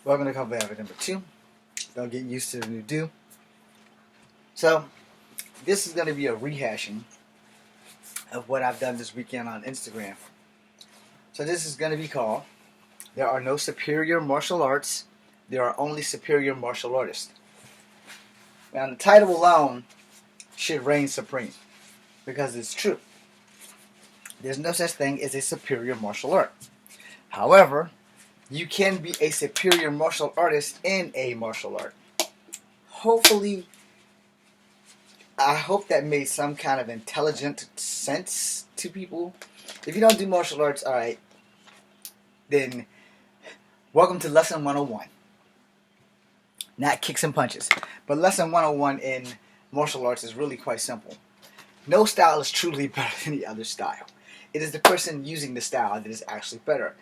Welcome to Combat Habit number 2. Don't get used to the new do. So, this is going to be a rehashing of what I've done this weekend on Instagram. So this is going to be called, There Are No Superior Martial Arts, There Are Only Superior Martial Artists. Now the title alone should reign supreme, because it's true. There's no such thing as a superior martial art. However, you can be a superior martial artist in a martial art. Hopefully, I hope that made some kind of intelligent sense to people. If you don't do martial arts, alright, then welcome to lesson 101. Not kicks and punches, but lesson 101 in martial arts is really quite simple. No style is truly better than the other style. It is the person using the style that is actually better.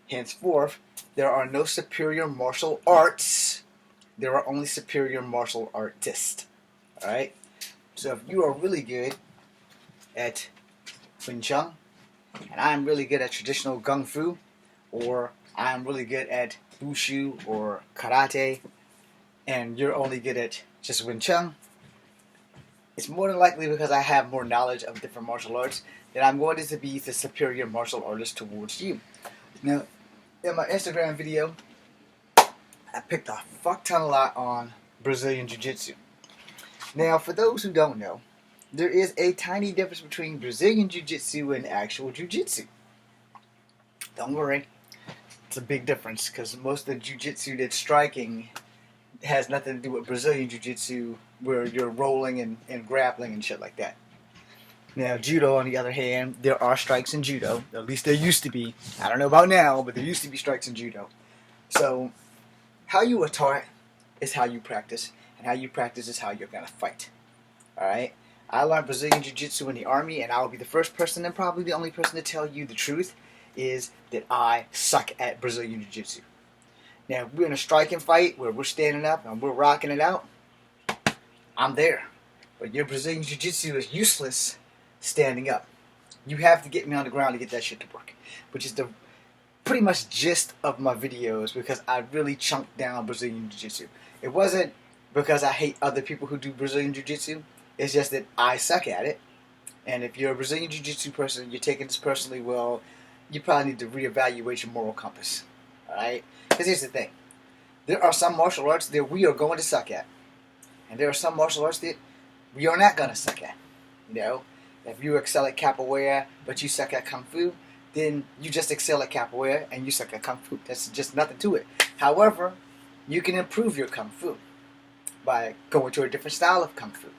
Henceforth, there are no superior martial arts. There are only superior martial artists. Alright? So if you are really good at Wing Chun, and I'm really good at traditional Kung Fu, or I'm really good at Wushu or Karate, and you're only good at just Wing Chun, it's more than likely because I have more knowledge of different martial arts that I'm going to be the superior martial artist towards you. Now, in my Instagram video, I picked a fuck ton a lot on Brazilian Jiu-Jitsu. Now, for those who don't know, there is a tiny difference between Brazilian Jiu-Jitsu and actual Jiu-Jitsu. Don't worry, it's a big difference because most of the Jiu-Jitsu that's striking has nothing to do with Brazilian Jiu-Jitsu, where you're rolling and grappling and shit like that. Now, Judo, on the other hand, there are strikes in Judo. At least there used to be. I don't know about now, but there used to be strikes in Judo. So, how you are taught is how you practice, and how you practice is how you're going to fight. Alright? I learned Brazilian Jiu-Jitsu in the Army, and I will be the first person and probably the only person to tell you the truth is that I suck at Brazilian Jiu-Jitsu. Now, if we're in a striking fight where we're standing up and we're rocking it out, I'm there. But your Brazilian Jiu-Jitsu is useless standing up. You have to get me on the ground to get that shit to work, which is the pretty much gist of my videos, because I really chunked down Brazilian Jiu-Jitsu. It wasn't because I hate other people who do Brazilian Jiu-Jitsu. It's just that I suck at it. And if you're a Brazilian Jiu-Jitsu person, you're taking this personally, well, you probably need to reevaluate your moral compass. Alright? Because here's the thing. There are some martial arts that we are going to suck at. And there are some martial arts that we are not going to suck at. You know? If you excel at capoeira, but you suck at Kung Fu, then you just excel at capoeira and you suck at Kung Fu. That's just nothing to it. However, you can improve your Kung Fu by going to a different style of Kung Fu.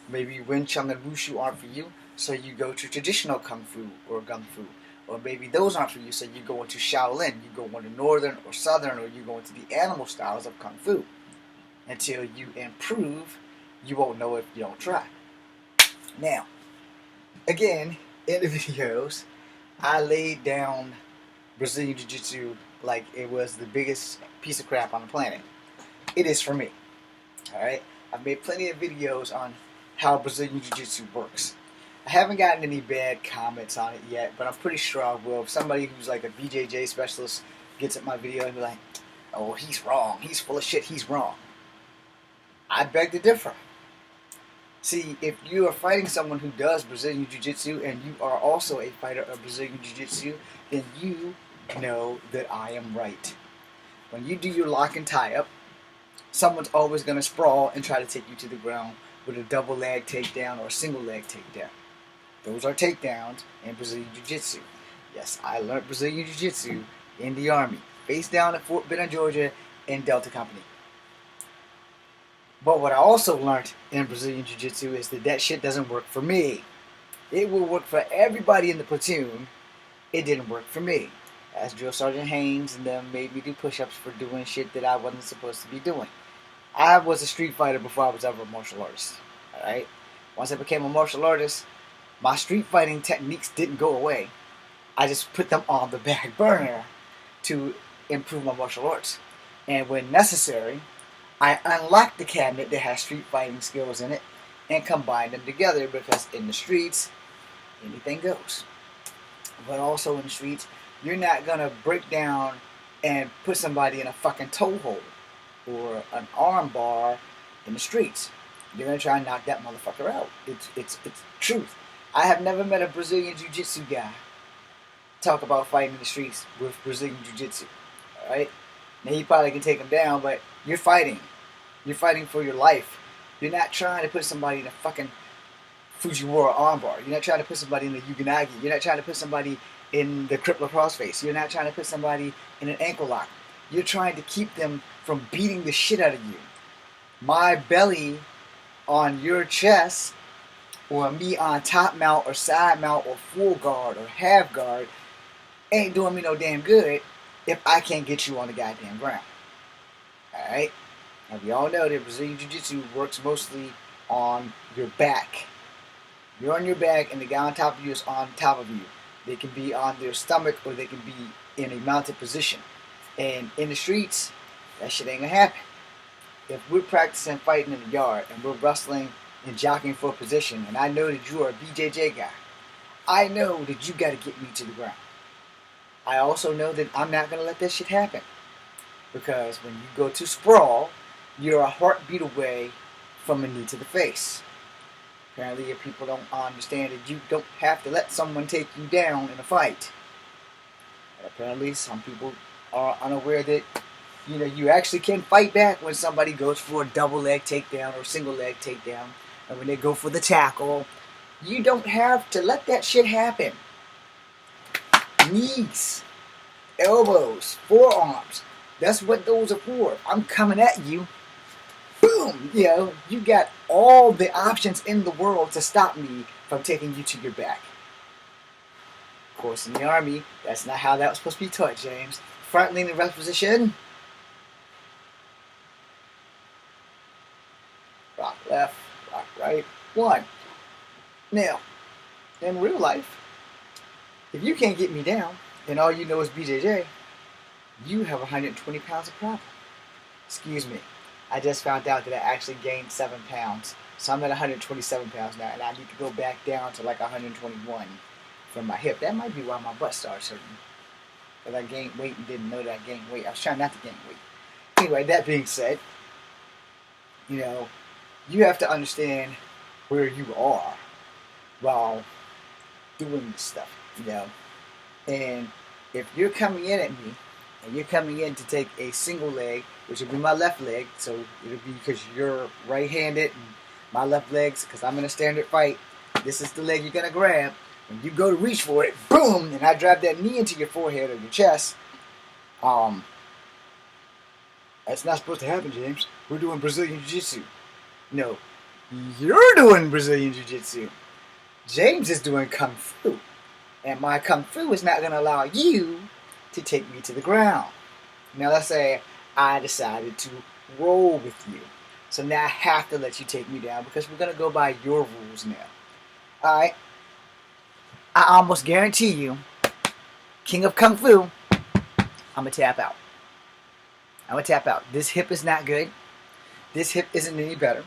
Maybe Wing Chun and Wushu aren't for you, so you go to traditional Kung Fu or Gung Fu. Or maybe those aren't for you, so you go into Shaolin. You go into Northern or Southern, or you go into the animal styles of Kung Fu. Until you improve, you won't know if you don't try. Now, again, in the videos, I laid down Brazilian Jiu-Jitsu like it was the biggest piece of crap on the planet. It is for me. Alright? I've made plenty of videos on how Brazilian Jiu-Jitsu works. I haven't gotten any bad comments on it yet, but I'm pretty sure I will. If somebody who's like a BJJ specialist gets at my video and be like, oh, he's wrong, he's full of shit, he's wrong. I beg to differ. See, if you are fighting someone who does Brazilian Jiu-Jitsu and you are also a fighter of Brazilian Jiu-Jitsu, then you know that I am right. When you do your lock and tie up, someone's always going to sprawl and try to take you to the ground with a double leg takedown or a single leg takedown. Those are takedowns in Brazilian Jiu-Jitsu. Yes, I learned Brazilian Jiu-Jitsu in the Army, face down at Fort Benning, Georgia, in Delta Company. But what I also learned in Brazilian Jiu-Jitsu is that that shit doesn't work for me. It will work for everybody in the platoon. It didn't work for me. As Drill Sergeant Haynes and them made me do push-ups for doing shit that I wasn't supposed to be doing. I was a street fighter before I was ever a martial artist. Alright? Once I became a martial artist, my street fighting techniques didn't go away. I just put them on the back burner to improve my martial arts. And when necessary, I unlocked the cabinet that has street fighting skills in it and combined them together, because in the streets, anything goes. But also in the streets, you're not going to break down and put somebody in a fucking toe hold or an arm bar in the streets. You're gonna try and knock that motherfucker out. It's truth. I have never met a Brazilian Jiu-Jitsu guy talk about fighting in the streets with Brazilian Jiu-Jitsu. Alright? Now he probably can take him down, but you're fighting. You're fighting for your life. You're not trying to put somebody in a fucking Fujiwara armbar. You're not trying to put somebody in the Yuganagi. You're not trying to put somebody in the crippler crossface. You're not trying to put somebody in an ankle lock. You're trying to keep them from beating the shit out of you. My belly on your chest, or me on top mount or side mount or full guard or half guard, ain't doing me no damn good if I can't get you on the goddamn ground. Alright? Now we all know that Brazilian Jiu-Jitsu works mostly on your back. You're on your back and the guy on top of you is on top of you. They can be on their stomach or they can be in a mounted position. And in the streets, that shit ain't gonna happen. If we're practicing fighting in the yard and we're wrestling and jockeying for a position, and I know that you are a BJJ guy, I know that you gotta get me to the ground. I also know that I'm not gonna let that shit happen. Because when you go to sprawl, you're a heartbeat away from a knee to the face. Apparently, if people don't understand that you don't have to let someone take you down in a fight. And apparently, some people are unaware that you actually can fight back when somebody goes for a double leg takedown or single leg takedown. And when they go for the tackle, you don't have to let that shit happen. Knees, elbows, forearms. That's what those are for. I'm coming at you. Boom! You got all the options in the world to stop me from taking you to your back. Of course, in the Army, that's not how that was supposed to be taught, James. Front leaning rest position. Rock left, rock right. 1. Now, in real life, if you can't get me down and all you know is BJJ, you have 120 pounds of problem. Excuse me. I just found out that I actually gained 7 pounds. So I'm at 127 pounds now, and I need to go back down to like 121 from my hip. That might be why my butt starts hurting. Because I gained weight and didn't know that I gained weight. I was trying not to gain weight. Anyway, that being said, you have to understand where you are while doing this stuff, And if you're coming in at me, and you're coming in to take a single leg, which will be my left leg, so it'll be because you're right-handed, and my left leg's, because I'm in a standard fight, this is the leg you're going to grab. When you go to reach for it, boom, and I drive that knee into your forehead or your chest, that's not supposed to happen, James. We're doing Brazilian Jiu-Jitsu. No, you're doing Brazilian Jiu-Jitsu. James is doing Kung Fu. And my Kung Fu is not going to allow you to take me to the ground. Now let's say I decided to roll with you. So now I have to let you take me down because we're going to go by your rules now. Alright? I almost guarantee you, King of Kung Fu, I'm going to tap out. I'm going to tap out. This hip is not good. This hip isn't any better.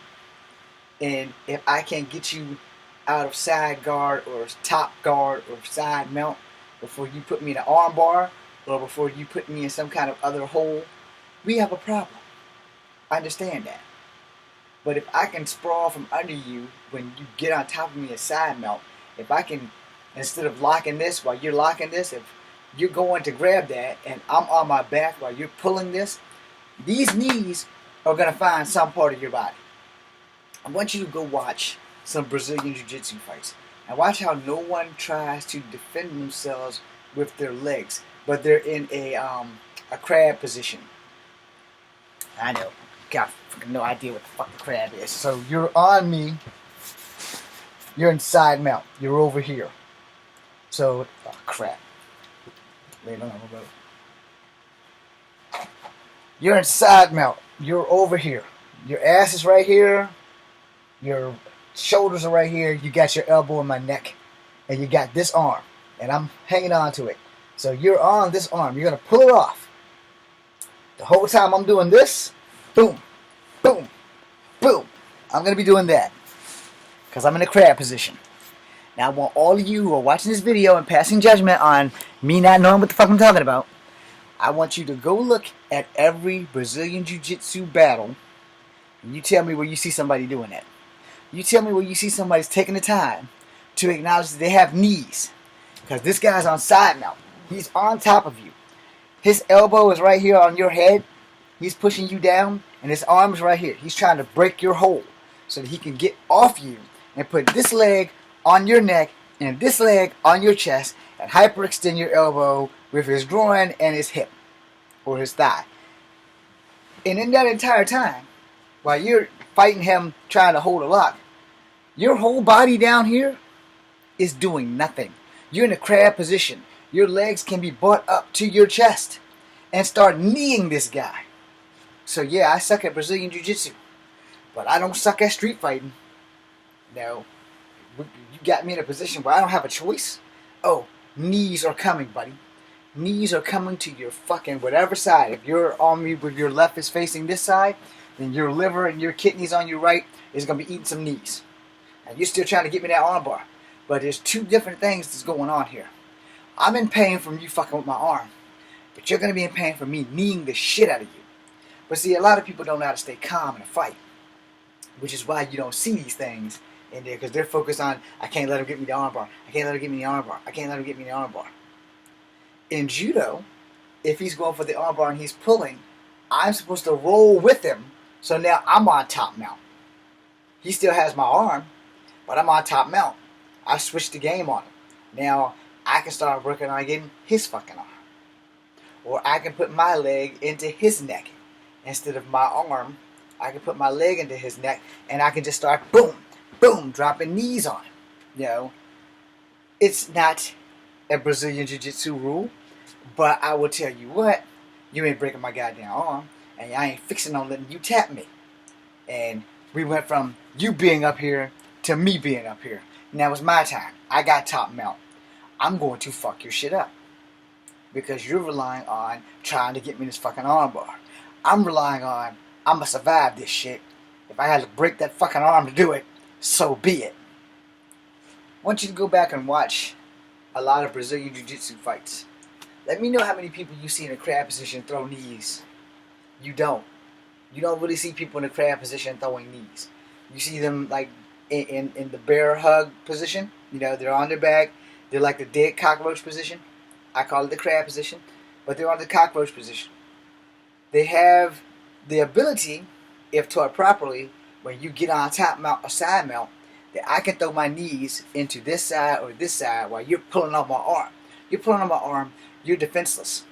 And if I can't get you out of side guard or top guard or side mount before you put me in an arm bar or before you put me in some kind of other hole, we have a problem. I understand that. But if I can sprawl from under you when you get on top of me a side mount, if I can, instead of locking this while you're locking this, if you're going to grab that and I'm on my back while you're pulling this, these knees are going to find some part of your body. I want you to go watch some Brazilian Jiu-Jitsu fights. And watch how no one tries to defend themselves with their legs, but they're in a crab position. I know. Got no idea what the fuck the crab is. So you're on me. You're in side mount. You're over here. So, oh crap. Lay it on the road. You're in side mount. You're over here. Your ass is right here. Your shoulders are right here. You got your elbow in my neck. And you got this arm. And I'm hanging on to it. So you're on this arm. You're going to pull it off. The whole time I'm doing this, boom, boom, boom. I'm going to be doing that. Because I'm in a crab position. Now I want all of you who are watching this video and passing judgment on me not knowing what the fuck I'm talking about. I want you to go look at every Brazilian Jiu-Jitsu battle, and you tell me where you see somebody doing that. You tell me where you see somebody's taking the time to acknowledge that they have knees. Because this guy's on side mount. He's on top of you. His elbow is right here on your head. He's pushing you down, and his arm is right here. He's trying to break your hold so that he can get off you and put this leg on your neck and this leg on your chest and hyperextend your elbow with his groin and his hip or his thigh. And in that entire time, while you're fighting him trying to hold a lock, your whole body down here is doing nothing. You're in a crab position. Your legs can be brought up to your chest and start kneeing this guy. So yeah, I suck at Brazilian Jiu-Jitsu, but I don't suck at street fighting. No, you got me in a position where I don't have a choice. Oh, knees are coming, buddy. Knees are coming to your fucking whatever side. If your arm with your left is facing this side, then your liver and your kidneys on your right is going to be eating some knees. And you're still trying to get me that armbar. But there's two different things that's going on here. I'm in pain from you fucking with my arm, but you're going to be in pain from me kneeing the shit out of you. But see, a lot of people don't know how to stay calm in a fight, which is why you don't see these things in there, because they're focused on, I can't let him get me the armbar. I can't let him get me the armbar. I can't let him get me the armbar. In judo, if he's going for the armbar and he's pulling, I'm supposed to roll with him, so now I'm on top mount. He still has my arm, but I'm on top mount. I switched the game on him. Now, I can start working on getting his fucking arm. Or I can put my leg into his neck. Instead of my arm, I can put my leg into his neck, and I can just start boom, boom, dropping knees on him. You know, it's not a Brazilian Jiu-Jitsu rule, but I will tell you what, you ain't breaking my goddamn arm, and I ain't fixing on letting you tap me. And we went from you being up here to me being up here. Now it's my time. I got top mount. I'm going to fuck your shit up. Because you're relying on trying to get me this fucking armbar. I'm relying on, I'm going to survive this shit. If I had to break that fucking arm to do it, so be it. I want you to go back and watch a lot of Brazilian Jiu-Jitsu fights. Let me know how many people you see in a crab position throw knees. You don't. You don't really see people in a crab position throwing knees. You see them like in the bear hug position. You know, they're on their back. They're like the dead cockroach position. I call it the crab position. But they're on the cockroach position. They have the ability, if taught properly, when you get on top mount or side mount, that I can throw my knees into this side or this side while you're pulling on my arm. You're pulling on my arm, you're defenseless.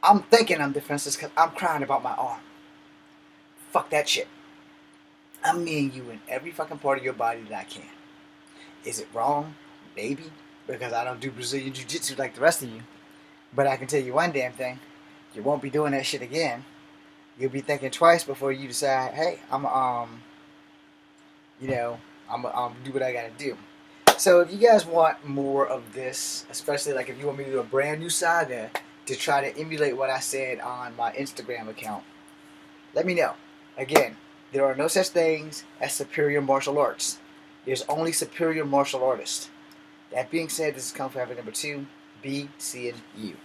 I'm thinking I'm defenseless because I'm crying about my arm. Fuck that shit. I'm kneeing you in every fucking part of your body that I can. Is it wrong? Maybe. Because I don't do Brazilian Jiu-Jitsu like the rest of you. But I can tell you one damn thing. You won't be doing that shit again. You'll be thinking twice before you decide, hey, I'm do what I gotta do. So if you guys want more of this, especially like if you want me to do a brand new saga to try to emulate what I said on my Instagram account, let me know. Again, there are no such things as superior martial arts. There's only superior martial artists. That being said, this is Kung Fu Habit number 2. Be seeing you.